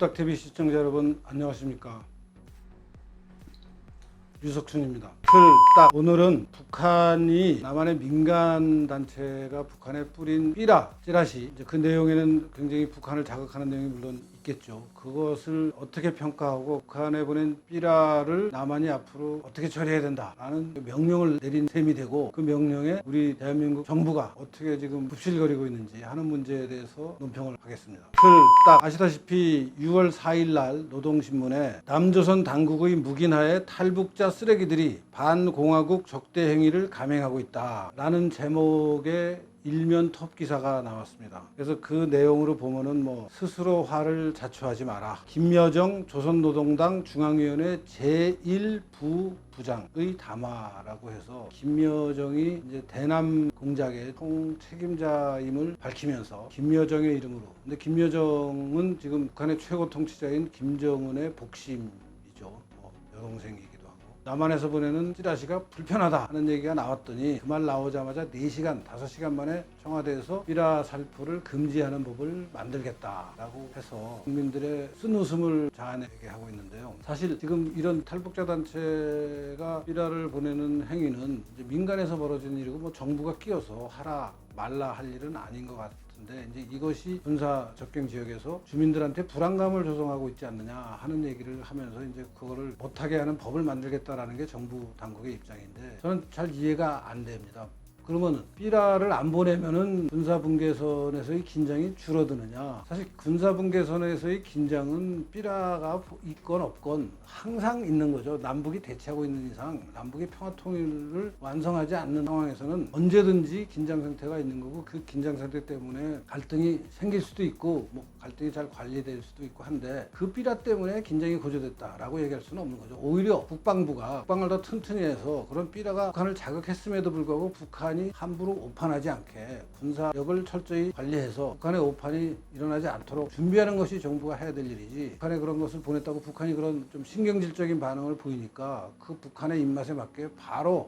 뚝딱TV 시청자 여러분 안녕하십니까. 유석춘입니다. 오늘은 북한이 남한의 민간 단체가 북한에 뿌린 찌라시 그 내용에는 굉장히 북한을 자극하는 내용이 물론 있겠죠. 그것을 어떻게 평가하고 북한에 보낸 삐라를 남한이 앞으로 어떻게 처리해야 된다라는 명령을 내린 셈이 되고, 그 명령에 우리 대한민국 정부가 어떻게 지금 굽실거리고 있는지 하는 문제에 대해서 논평을 하겠습니다. 아시다시피 6월 4일 날 노동신문에 남조선 당국의 묵인하에 탈북자 쓰레기들이 반공화국 적대 행위를 감행하고 있다라는 제목의 일면 톱 기사가 나왔습니다. 그래서 그 내용으로 보면은 스스로 화를 자초하지 마라. 김여정 조선노동당 중앙위원회 제1부 부장의 담화라고 해서 김여정이 이제 대남 공작의 총책임자임을 밝히면서 김여정의 이름으로. 근데 김여정은 지금 북한의 최고 통치자인 김정은의 복심이죠. 여동생이기도 하고. 남한에서 보내는 찌라시가 불편하다 하는 얘기가 나왔더니 그 말 나오자마자 4시간, 5시간 만에 청와대에서 삐라 살포를 금지하는 법을 만들겠다라고 해서 국민들의 쓴웃음을 자아내게 하고 있는데요. 사실 지금 이런 탈북자 단체가 삐라를 보내는 행위는 이제 민간에서 벌어진 일이고 정부가 끼어서 하라 말라 할 일은 아닌 것 같아요. 근데 이제 이것이 군사 접경 지역에서 주민들한테 불안감을 조성하고 있지 않느냐 하는 얘기를 하면서 이제 그거를 못하게 하는 법을 만들겠다라는 게 정부 당국의 입장인데, 저는 잘 이해가 안 됩니다. 그러면 삐라를 안 보내면은 군사분계선에서의 긴장이 줄어드느냐? 사실 군사분계선에서의 긴장은 삐라가 있건 없건 항상 있는 거죠. 남북이 대치하고 있는 이상 남북의 평화통일을 완성하지 않는 상황에서는 언제든지 긴장 상태가 있는 거고, 그 긴장 상태 때문에 갈등이 생길 수도 있고 갈등이 잘 관리될 수도 있고 한데, 그 삐라 때문에 긴장이 고조됐다라고 얘기할 수는 없는 거죠. 오히려 국방부가 국방을 더 튼튼히 해서 그런 삐라가 북한을 자극했음에도 불구하고 북한이 함부로 오판하지 않게 군사력을 철저히 관리해서 북한의 오판이 일어나지 않도록 준비하는 것이 정부가 해야 될 일이지, 북한에 그런 것을 보냈다고 북한이 그런 좀 신경질적인 반응을 보이니까 그 북한의 입맛에 맞게 바로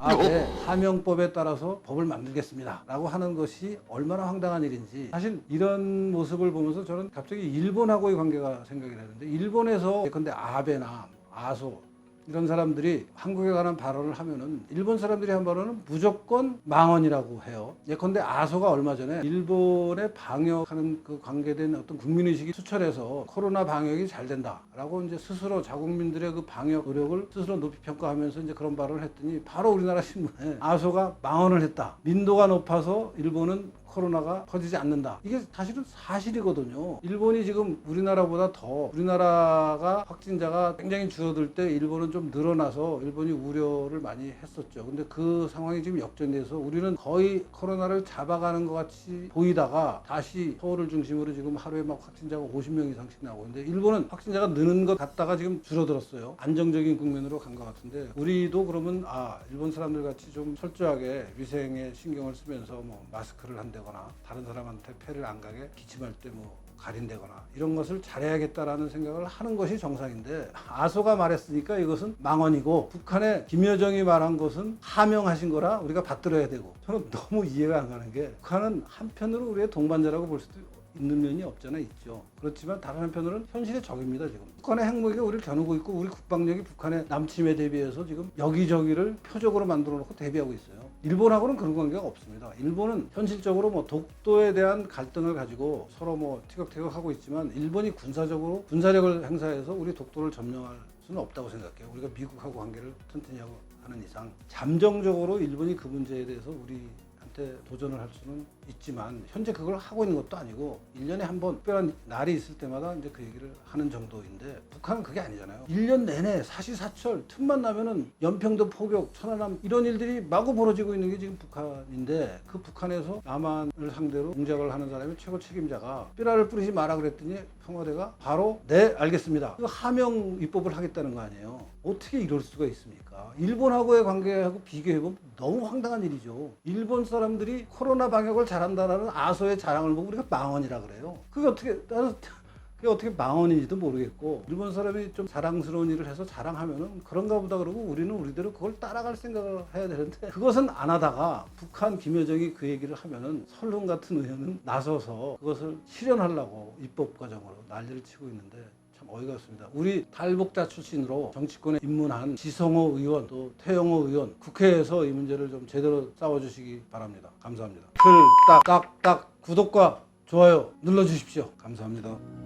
하명법에 따라서 법을 만들겠습니다 라고 하는 것이 얼마나 황당한 일인지. 사실 이런 모습을 보면서 저는 갑자기 일본하고의 관계가 생각이 나는데, 일본에서 예컨대 아베나 아소 이런 사람들이 한국에 관한 발언을 하면은 일본 사람들이 한 발언은 무조건 망언이라고 해요. 예컨대 아소가 얼마 전에 일본의 방역하는 그 관계된 어떤 국민의식이 수철해서 코로나 방역이 잘 된다라고 이제 스스로 자국민들의 그 방역 노력을 스스로 높이 평가하면서 이제 그런 발언을 했더니 바로 우리나라 신문에 아소가 망언을 했다. 민도가 높아서 일본은 코로나가 퍼지지 않는다. 이게 사실은 사실이거든요. 일본이 지금 우리나라보다 더, 우리나라가 확진자가 굉장히 줄어들 때 일본은 좀 늘어나서 일본이 우려를 많이 했었죠. 근데 그 상황이 지금 역전돼서 우리는 거의 코로나를 잡아가는 것 같이 보이다가 다시 서울을 중심으로 지금 하루에 확진자가 50명 이상씩 나오고 있는데, 일본은 확진자가 느는 것 같다가 지금 줄어들었어요. 안정적인 국면으로 간 것 같은데, 우리도 그러면 일본 사람들 같이 좀 철저하게 위생에 신경을 쓰면서 마스크를 한다거나 다른 사람한테 폐를 안 가게 기침할 때 가린다거나 이런 것을 잘해야겠다라는 생각을 하는 것이 정상인데, 아소가 말했으니까 이것은 망언이고 북한의 김여정이 말한 것은 하명하신 거라 우리가 받들어야 되고, 저는 너무 이해가 안 가는 게, 북한은 한편으로 우리의 동반자라고 볼 수도 있는 면이 없잖아, 있죠. 그렇지만 다른 한편으로는 현실의 적입니다. 지금 북한의 핵무기가 우리를 겨누고 있고, 우리 국방력이 북한의 남침에 대비해서 지금 여기저기를 표적으로 만들어 놓고 대비하고 있어요. 일본하고는 그런 관계가 없습니다. 일본은 현실적으로 독도에 대한 갈등을 가지고 서로 티격태격하고 있지만, 일본이 군사적으로 군사력을 행사해서 우리 독도를 점령할 수는 없다고 생각해요. 우리가 미국하고 관계를 튼튼히 하는 이상 잠정적으로 일본이 그 문제에 대해서 우리한테 도전을 할 수는 있지만, 현재 그걸 하고 있는 것도 아니고 1년에 한 번 특별한 날이 있을 때마다 이제 그 얘기를 하는 정도인데, 북한은 그게 아니잖아요. 1년 내내 사시사철 틈만 나면은 연평도 포격, 천안함 이런 일들이 마구 벌어지고 있는 게 지금 북한인데, 그 북한에서 남한을 상대로 공작을 하는 사람이 최고 책임자가 삐라를 뿌리지 마라 그랬더니 청와대가 바로 네 알겠습니다, 그 하명 입법을 하겠다는 거 아니에요. 어떻게 이럴 수가 있습니까? 일본하고의 관계하고 비교해보면 너무 황당한 일이죠. 일본 사람들이 코로나 방역을 잘한다라는 아소의 자랑을 보고 우리가 망언이라 그래요. 그게 어떻게 망언인지도 모르겠고, 일본 사람이 좀 자랑스러운 일을 해서 자랑하면은 그런가 보다 그러고 우리는 우리대로 그걸 따라갈 생각을 해야 되는데, 그것은 안 하다가 북한 김여정이 그 얘기를 하면은 설훈 같은 의원은 나서서 그것을 실현하려고 입법 과정으로 난리를 치고 있는데, 참 어이가 없습니다. 우리 탈북자 출신으로 정치권에 입문한 지성호 의원 또 태영호 의원 국회에서 이 문제를 좀 제대로 싸워주시기 바랍니다. 감사합니다. 딱딱 구독과 좋아요 눌러주십시오. 감사합니다.